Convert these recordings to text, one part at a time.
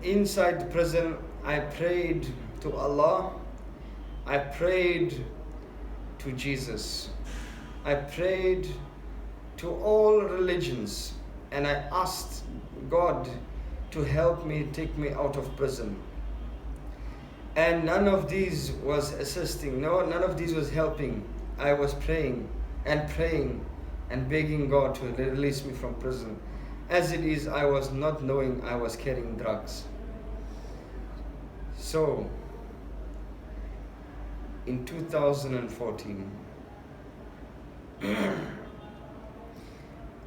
inside prison, I prayed to Allah, I prayed to Jesus, I prayed to all religions, and I asked God to help me, take me out of prison. And none of these was assisting, none of these was helping. I was praying and begging God to release me from prison. As it is, I was not knowing I was carrying drugs. So, in 2014,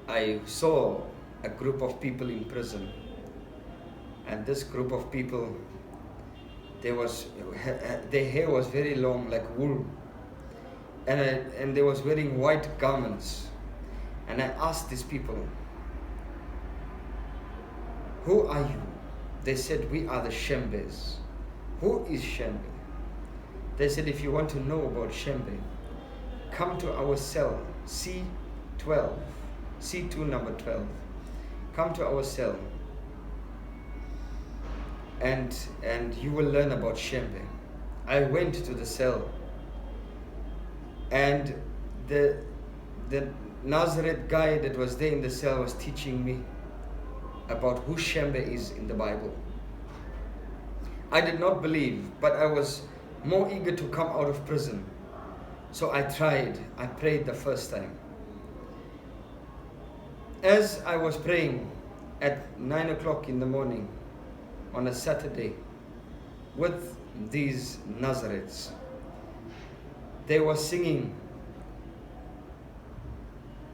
I saw a group of people in prison. And this group of people, their hair was very long, like wool. And they was wearing white garments. And I asked these people, who are you? They said, we are the Shembes. Who is Shembe? They said, if you want to know about Shembe, come to our cell, C12, C2 number 12. Come to our cell, and you will learn about Shembe. I went to the cell, and the Nazareth guy that was there in the cell was teaching me about who Shembe is in the Bible. I did not believe, but I was more eager to come out of prison. So I tried. I prayed the first time. As I was praying at 9 o'clock in the morning on a Saturday with these Nazareths, they were singing,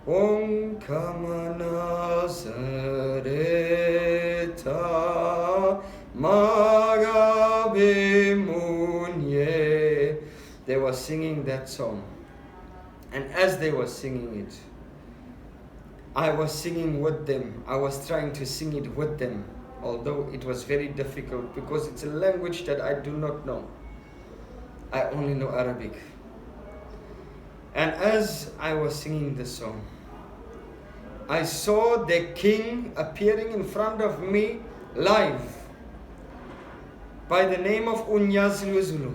konke namaNazaretha magabe munye. They were singing that song. And as they were singing it, I was singing with them. I was trying to sing it with them, although it was very difficult because it's a language that I do not know. I only know Arabic. And as I was singing the song, I saw the king appearing in front of me live by the name of UNyazilwezulu.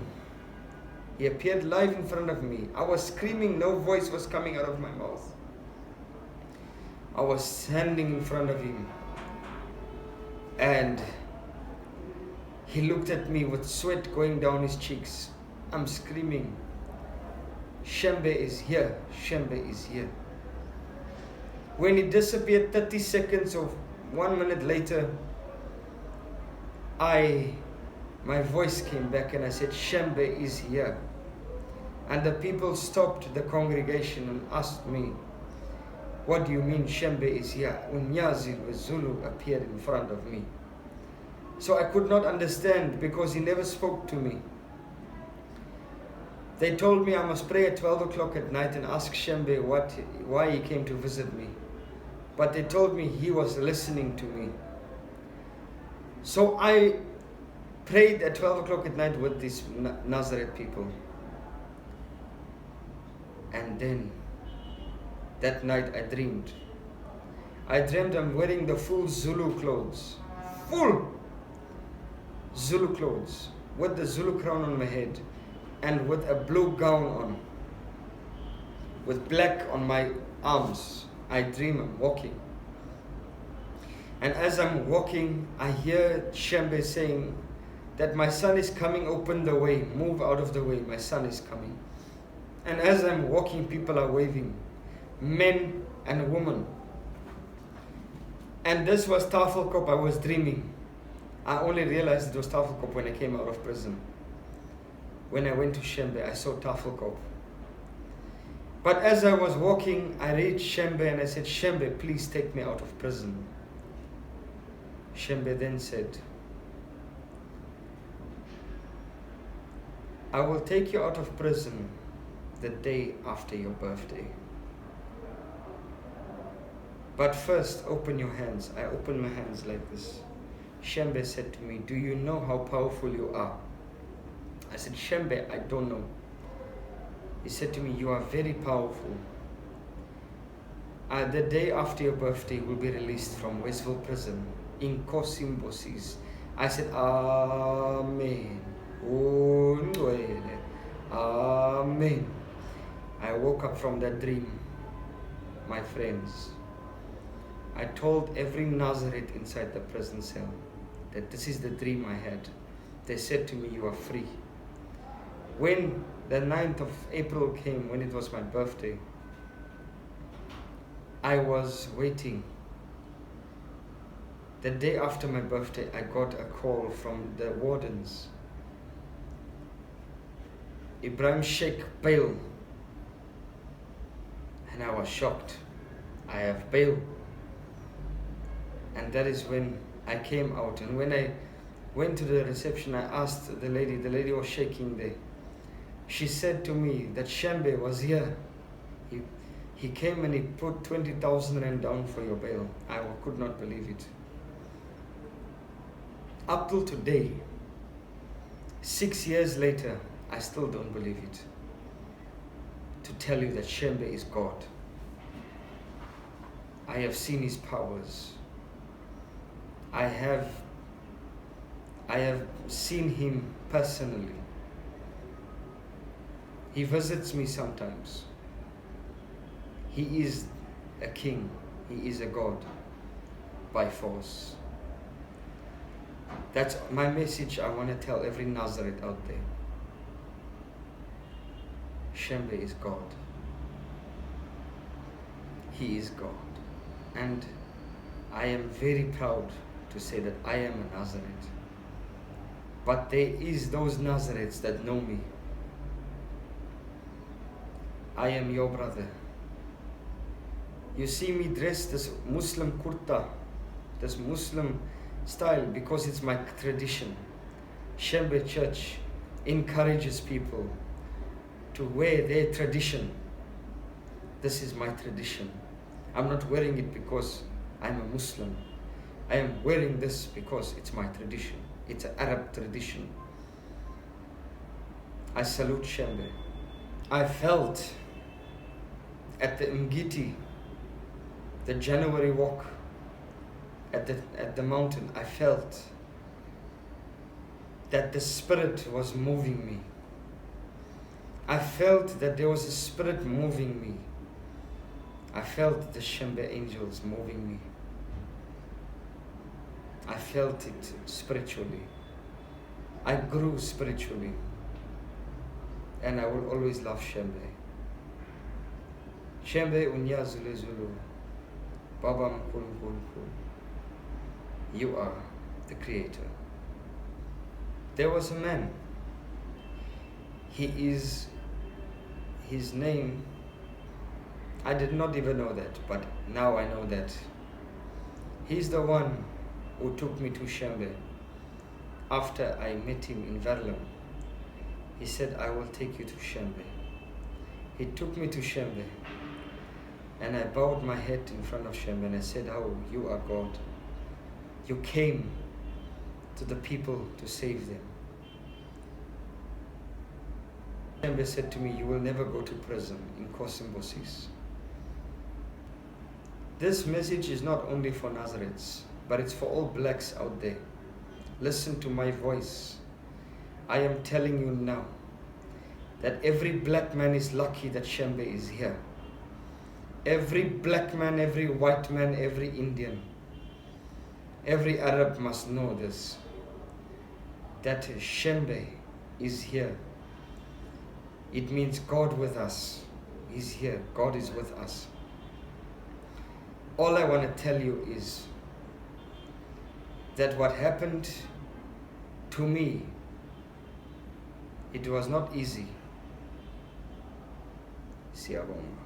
He appeared live in front of me. I was screaming, no voice was coming out of my mouth. I was standing in front of him, and he looked at me with sweat going down his cheeks. I'm screaming, Shembe is here, Shembe is here. When he disappeared 30 seconds or 1 minute later, my voice came back and I said, Shembe is here. And the people stopped the congregation and asked me, what do you mean Shembe is here? UNyazilwezulu appeared in front of me. So I could not understand because he never spoke to me. They told me I must pray at 12 o'clock at night and ask Shembe why he came to visit me. But they told me he was listening to me. So I prayed at 12 o'clock at night with these Nazareth people. And then that night I dreamed. I dreamed I'm wearing the full Zulu clothes. Full Zulu clothes. With the Zulu crown on my head. And with a blue gown on. With black on my arms. I dream I'm walking. And as I'm walking, I hear Shembe saying that my son is coming, open the way, move out of the way, my son is coming. And as I'm walking, people are waving, men and women. And this was Tafelkop, I was dreaming. I only realized it was Tafelkop when I came out of prison. When I went to Shembe, I saw Tafelkop. But as I was walking, I reached Shembe and I said, Shembe, please take me out of prison. Shembe then said, I will take you out of prison the day after your birthday. But first, open your hands. I opened my hands like this. Shembe said to me, do you know how powerful you are? I said, Shembe, I don't know. He said to me, you are very powerful. The day after your birthday, you will be released from Westville prison. INkosi UNyazilwezulu, I said, Amen. Ungcwele. Amen. I woke up from that dream, my friends. I told every Nazareth inside the prison cell that this is the dream I had. They said to me, you are free. When the 9th of April came, when it was my birthday, I was waiting. The day after my birthday, I got a call from the wardens. Ibrahim Sheikh, bail. And I was shocked. I have bail. And that is when I came out. And when I went to the reception, I asked the lady was shaking there. She said to me that Shembe was here. He came and he put 20,000 rand down for your bail. I could not believe it. Up till today, 6 years later, I still don't believe it. To tell you that Shembe is God. I have seen his powers. I have seen him personally. He visits me sometimes. He is a king. He is a God by force. That's my message I want to tell every Nazareth out there. Shembe is God. He is God. And I am very proud to say that I am a Nazareth. But there is those Nazareths that know me. I am your brother. You see me dressed this Muslim kurta, this Muslim style, because it's my tradition. Shembe Church encourages people to wear their tradition. This is my tradition. I'm not wearing it because I'm a Muslim. I am wearing this because it's my tradition. It's an Arab tradition. I salute Shembe. I felt at the Mgiti, the January walk at the mountain, I felt that the Spirit was moving me. I felt that there was a Spirit moving me. I felt the Shembe angels moving me. I felt it spiritually. I grew spiritually. And I will always love Shembe. Shembe UNyazilwezulu. Baba ngoNkulunkulu. You are the Creator. There was a man. His name, I did not even know that, but now I know that. He's the one who took me to Shembe. After I met him in Verlem, he said, I will take you to Shembe. He took me to Shembe, and I bowed my head in front of Shembe and I said, oh, you are God. You came to the people to save them. Shembe said to me, you will never go to prison in INkosi. This message is not only for Nazareths, but it's for all blacks out there. Listen to my voice. I am telling you now that every black man is lucky that Shembe is here. Every black man, every white man, every Indian, every Arab must know this, that Shembe is here. It means God with us. He's here. God is with us. All I want to tell you is that what happened to me, it was not easy. Siyabonga.